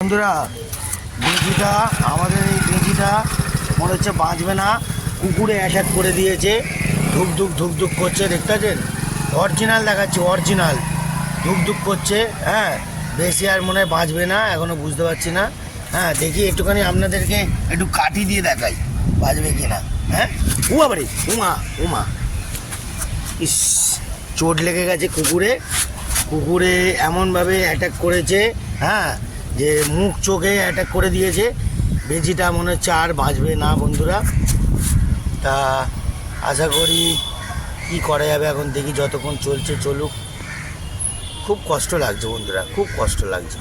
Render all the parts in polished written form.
বন্ধুরা, বেজিটা আমাদের এই বেজিটা মনে হচ্ছে বাঁচবে না। কুকুরে অ্যাটাক করে দিয়েছে। ধুক ধুক করছে, দেখতে পাচ্ছেন? অরিজিনাল দেখাচ্ছি, অরিজিনাল ধুক করছে। হ্যাঁ, বেশি আর মনে হয় বাঁচবে না, এখনও বুঝতে পারছি না। হ্যাঁ, দেখি একটুখানি আপনাদেরকে একটু কাঠি দিয়ে দেখাই বাঁচবে কি না। হ্যাঁ, বাবারে, উমা ইস, চোট লেগে গেছে কুকুরে এমনভাবে অ্যাটাক করেছে, হ্যাঁ, যে মুখ চোখে অ্যাটাক করে দিয়েছে। বেজিটা মনে হচ্ছে আর বাঁচবে না বন্ধুরা। তা আশা করি কি করা যাবে এখন, দেখি যতক্ষণ চলছে চলুক। খুব কষ্ট লাগছে বন্ধুরা, খুব কষ্ট লাগছে।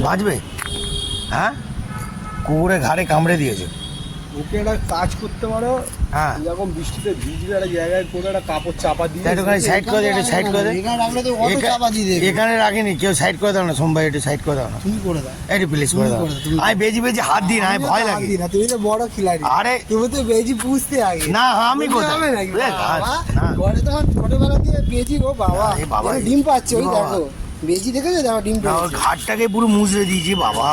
বাঁচবে? হ্যাঁ, কুকুরে ঘাড়ে কামড়ে দিয়েছে। ওকে একটা কাজ করতে পারো, হ্যাঁ, এরকম বৃষ্টিতে ভিজলে একটা জায়গায় করে একটা কাপড় চাপা দিয়ে একটুখানি সাইড করে দে, একটু সাইড করে দে। এখানে রাখলে তো অটো চাপা দিয়ে দেবে। এখানে রাখিনি, কেউ সাইড করে দাও না। সোমবার একটু সাইড করে দাও না, তুমি করে দাও, একটু প্লিজ করে দাও। আমি বেজি হাত দিই না, আমি ভয় লাগে। তুমি তো বড় খিলাড়ি, আরে তুমি তো বেজি বুঝতে আগে না, আমি কোথায় হবে নাকি? ঘরে তখন ছোটবেলা দিয়ে বেজি গো বাবা, এ বাবা, ডিম পাচ্ছে। ওই বাবা। দেখো বেজি দেখেছো, দেখো ডিম না, ওর পাচ্ছে। ঘাটটাকে পুরো মুচড়ে দিয়েছি বাবা।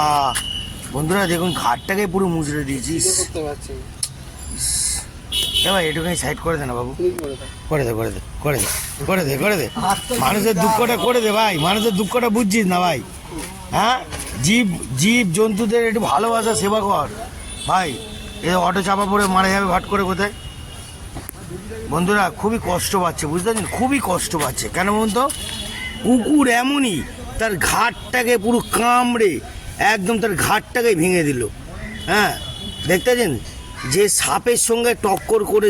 বন্ধুরা দেখুন, ঘাটটাকে পুরো মুচড়ে দিয়েছি। করতে পারছি ভাই একটুখানি সাইড করে দে না বাবু, তুমি করে দাও। করে দে। মানুষের দুঃখটা করে দে ভাই, মানুষের দুঃখটা বুঝছিস না ভাই? হ্যাঁ, জীব জন্তুদের একটু ভালোবাসা, সেবা কর ভাই। এ অটো চাপা পড়ে মারা যাবে ভাট করে কোথায়। বন্ধুরা খুবই কষ্ট পাচ্ছে, বুঝতে পারছেন? খুবই কষ্ট পাচ্ছে। কেন বলুন তো? কুকুর এমনই তার ঘাটটাকে পুরো কামড়ে একদম তার ঘাটটাকে ভেঙে দিল। হ্যাঁ, দেখতে পাচ্ছেন? যে সাপের সঙ্গে টক্কর করে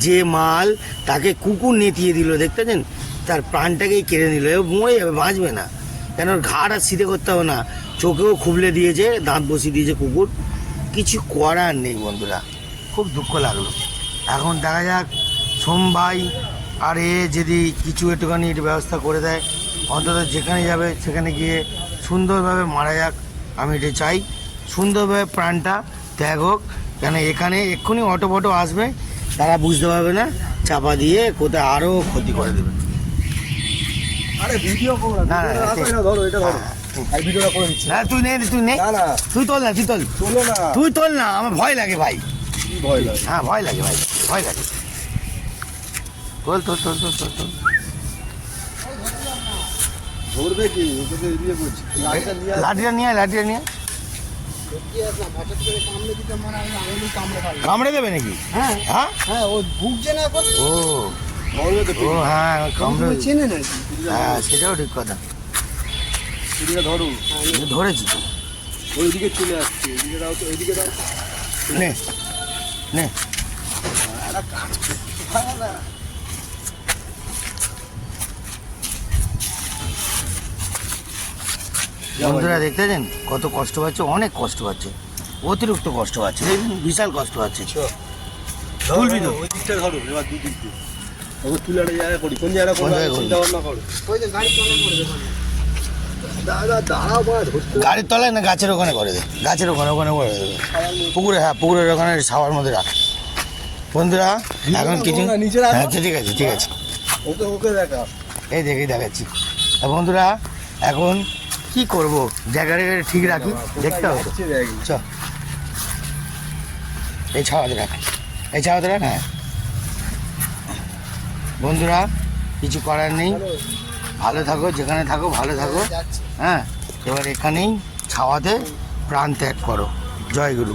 যে মাল, তাকে কুকুর নেতিয়ে দিল। দেখতে পাচ্ছেন? তার প্রাণটাকেই কেড়ে নিল। এ মরে যাবে, বাঁচবে না। কেন ওর ঘাট আর সিধে করতে হবে না, চোখেও খুবলে দিয়েছে, দাঁত বসিয়ে দিয়েছে কুকুর। কিছু করার নেই বন্ধুরা, খুব দুঃখ লাগলো। এখন দেখা যাক সোমভাই আর যদি কিছু একটুখানি ব্যবস্থা করে দেয়, অন্তত যেখানে যাবে সেখানে গিয়ে সুন্দরভাবে মারা যাক। আমি এটা চাই, সুন্দরভাবে প্রাণটা ত্যাগ হোক। কেন এখানে এক্ষুনি অটো আসবে, তারা বুঝতে পারবে না, চাপা দিয়ে কোথায় আরও ক্ষতি করে দেবে। আরে ভিডিও করো না, ধরো এটা ধরো, এই ভিডিওটা করে দিচ্ছি। না তুই নে, না না তুই তোল না, চলো না, তুই তোল না, আমার ভয় লাগে ভাই। কি ভয় লাগে? হ্যাঁ, ভয় লাগে ভাই, ভয় লাগে। তোল। ধরবে কি? ওকে তো এদিকে করছি, লাঠিটা নিয়ে কামড়ে দেবে নাকি? হ্যাঁ হ্যাঁ, হ্যাঁ, ও ভুগছে না এখন। ও হ্যাঁ, কামড়ে। চেনে নাকি? হ্যাঁ, সেটাও ঠিক কথা। এদিকে ধরো, ধরেছি তো। ওইদিকে চলে আসছে, এদিকে দাও তো, এদিকে দাও। নে একটা কাজ করতে পারে না। বন্ধুরা দেখতেছেন কত কষ্ট পাচ্ছে, অনেক কষ্ট পাচ্ছে, অতিরিক্ত কষ্ট পাচ্ছে, দেখুন বিশাল কষ্ট পাচ্ছে। তুলবি তো? ওই দিকটা ধরো, এবার দুদিক দিয়ে ওকে তুলে একটা জায়গায় করি। কোন জায়গাটা কোন জায়গায় চিন্তা ভাবনা করো। ওই যে গাড়ি চলে পড়বে। দাদা দাঁড়াও, বা ধরতে গাড়ির তলায় না গাছের ওখানে করে দে, গাছের ওখানে করে দেবে। পুকুরে, হ্যাঁ, পুকুরের ওখানে সাওয়ার মধ্যে রাখ। বন্ধুরা এখন কিছু, হ্যাঁ ঠিক আছে। ওকে দেখা, এই দেখেই দেখাচ্ছি। বন্ধুরা এখন কি করব, জায়গাটা ঠিক রাখি, দেখতে হবে। চ এই ছাওয়াতে রাখ, হ্যাঁ। বন্ধুরা কিছু করার নেই, ভালো থাকো, যেখানে থাকো ভালো থাকো। হ্যাঁ, এবার এখানেই ছাওয়াতে প্রাণ ত্যাগ করো। জয় গুরু।